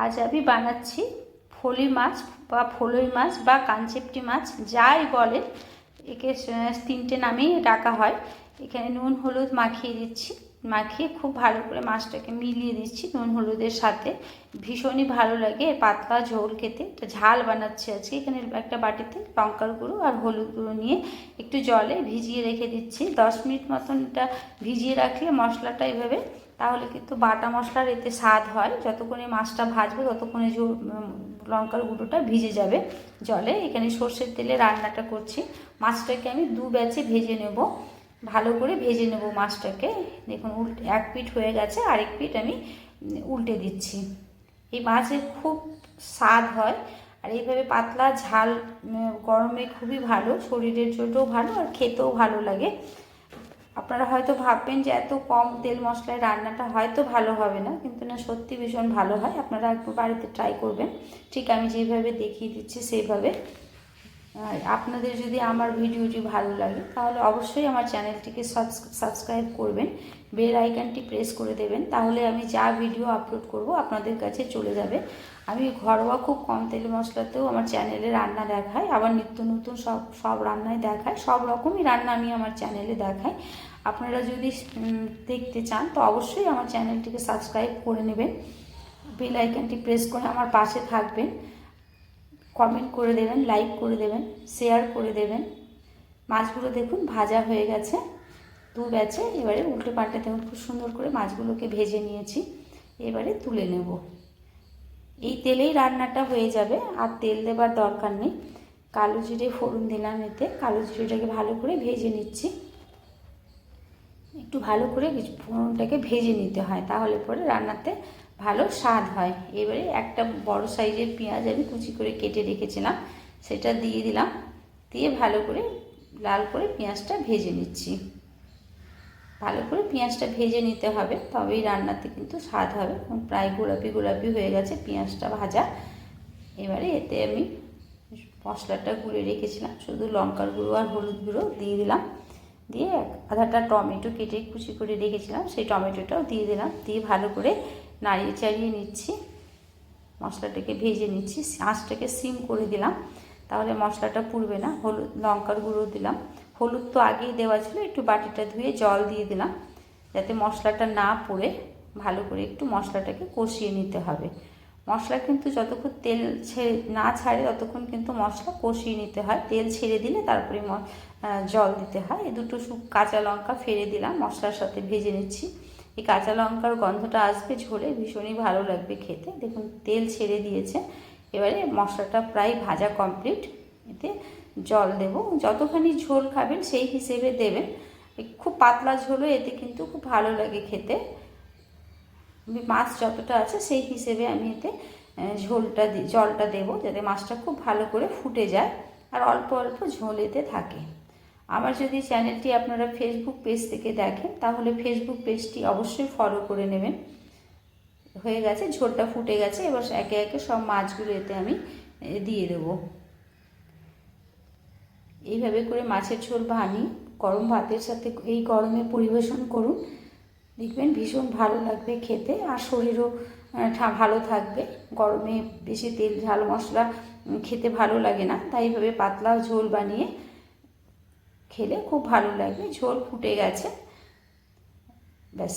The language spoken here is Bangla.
আজ আমি বানাচ্ছি ফলি মাছ বা ফলই মাছ বা কানচেপটি মাছ যাই বলে, একে তিনটে নামেই ডাকা হয়। এখানে নুন হলুদ মাখিয়ে দিচ্ছি, মাখিয়ে খুব ভালো করে মাছটাকে মিলিয়ে দিচ্ছি নুন হলুদের সাথে। ভীষণই ভালো লাগে পাতলা ঝোল খেতে। একটা ঝাল বানাচ্ছি আজকে। এখানে একটা বাটিতে লঙ্কার গুঁড়ো আর হলুদ গুঁড়ো নিয়ে একটু জলে ভিজিয়ে রেখে দিচ্ছি। 10 মিনিট মতন এটা ভিজিয়ে রাখলে মশলাটা এইভাবে, তাহলে কিন্তু বাটা মশলার এতে স্বাদ হয়। যতক্ষণে মাছটা ভাজবে ততক্ষণে লঙ্কার গুঁড়োটা ভিজে যাবে জলে। এখানে সর্ষের তেলে রান্নাটা করছি। মাছটাকে আমি দু ব্যাচে ভেজে নেব, ভালো করে ভেজে নেব মাছটাকে। দেখুন এক পিঠ হয়ে গেছে, আরেক পিঠ আমি উল্টে দিচ্ছি। এই মাছের খুব স্বাদ হয়, আর এইভাবে পাতলা ঝাল গরমে খুবই ভালো, শরীরের জন্যও ভালো আর খেতেও ভালো লাগে। আপনারা হয়তো ভাববেন যে এত কম তেল মশলায় রান্নাটা হয়তো ভালো হবে না, কিন্তু না, সত্যি ভীষণ ভালো হয়। আপনারা একটু বাড়িতে ট্রাই করবেন, ঠিক আমি যেভাবে দেখিয়ে দিচ্ছি সেইভাবে। আর আপনাদের যদি আমার ভিডিওটি ভালো লাগে তাহলে অবশ্যই আমার চ্যানেলটিকে সাবস্ক্রাইব করবেন, বেল আইকনটি প্রেস করে দেবেন, তাহলে আমি যা ভিডিও আপলোড করব আপনাদের কাছে চলে যাবে। আমি ঘরোয়া খুব কম তেল মশলাতেও আমার চ্যানেলে রান্না দেখাই, আবার নিত্য নতুন সব রান্নায় দেখাই, সব রকমই রান্না আমি আমার চ্যানেলে দেখাই। আপনারা যদি দেখতে চান তো অবশ্যই আমার চ্যানেলটিকে সাবস্ক্রাইব করে নেবেন, বেল আইকনটি প্রেস করে আমার পাশে থাকবেন, কমেন্ট করে দেবেন, লাইক করে দেবেন, শেয়ার করে দেবেন। মাছগুলো দেখুন ভাজা হয়ে গেছে দু ব্যাচে। এবারে উল্টে পাল্টে দেখুন খুব সুন্দর করে মাছগুলোকে ভেজে নিয়েছি। এবারে তুলে নেব। এই তেলেই রান্নাটা হয়ে যাবে, আর তেল দেবার দরকার নেই। কালো জিরে ফোড়ন দিলাম, এতে কালো জিরেটাকে ভালো করে ভেজে নিচ্ছি। একটু ভালো করে ফোড়নটাকে ভেজে নিতে হয়, তাহলে পরে রান্নাতে ভালো স্বাদ হয়। এবারে একটা বড় সাইজের পেঁয়াজ আমি কুচি করে কেটে রেখেছিলাম, সেটা দিয়ে দিলাম। দিয়ে ভালো করে লাল করে পেঁয়াজটা ভেজে নিচ্ছি। ভালো করে পেঁয়াজটা ভেজে নিতে হবে, তবেই রান্নাতে কিন্তু স্বাদ হবে। প্রায় গোলাপি গোলাপি হয়ে গেছে পেঁয়াজটা ভাজা। এবারে এতে আমি মশলাটা গুঁড়ে রেখেছিলাম, শুধু লঙ্কার গুঁড়ো আর হলুদ গুঁড়ো দিয়ে দিলাম। দিয়ে আধাটা টমেটো কেটে কুচি করে রেখেছিলাম, সেই টমেটোটাও দিয়ে দিলাম। দিয়ে ভালো করে নাড়িয়ে চাড়িয়ে নিচ্ছি, মশলাটাকে ভেজে নিচ্ছি। আঁচটাকে সিম করে দিলাম, তাহলে মশলাটা পুড়বে না। হলুদ লঙ্কার গুঁড়ো দিলাম, হলুদ তো আগেই দেওয়া ছিল, একটু বাটিটা ধুয়ে জল দিয়ে দিলাম যাতে মশলাটা না পুড়ে। ভালো করে একটু মশলাটাকে কষিয়ে নিতে হবে। মশলা কিন্তু যতক্ষণ তেল না ছাড়ে ততক্ষণ কিন্তু মশলা কষিয়ে নিতে হয়। তেল ছেড়ে দিলে তারপরে জল দিতে হয়। এই দুটো কাঁচা লঙ্কা ফেলে দিলাম, মশলার সাথে ভেজে নিচ্ছি। এই কাঁচা লঙ্কার গন্ধটা আসবে ঝোলে, ভীষণই ভালো লাগবে খেতে। দেখুন তেল ছেড়ে দিয়েছে। এবারে মশলাটা প্রায় ভাজা কমপ্লিট। এতে জল দেব, যতখানি ঝোল খাবেন সেই হিসেবে দেবেন। খুব পাতলা ঝোলও এতে কিন্তু খুব ভালো লাগে খেতে। মাছ যতটা আছে সেই হিসেবে আমি এতে জলটা দেবো, যাতে মাছটা খুব ভালো করে ফুটে যায় আর অল্প অল্প ঝোল এতে থাকে। আমার যদি চ্যানেলটি আপনারা ফেসবুক পেজ থেকে দেখেন তাহলে ফেসবুক পেজটি অবশ্যই ফলো করে নেবেন। হয়ে গেছে, ঝোলটা ফুটে গেছে। এবার একে একে সব মাছগুলো এতে আমি দিয়ে দেবো। এইভাবে করে মাছের ঝোল বানিয়ে গরম ভাতের সাথে এই গরমে পরিবেশন করুন, দেখবেন ভীষণ ভালো লাগবে খেতে, আর শরীরও ভালো থাকবে। গরমে বেশি তেল ঝাল মশলা খেতে ভালো লাগে না, তাই এইভাবে পাতলা ঝোল বানিয়ে খেলে খুব ভালো লাগবে। ঝোল ফুটে গেছে, ব্যাস।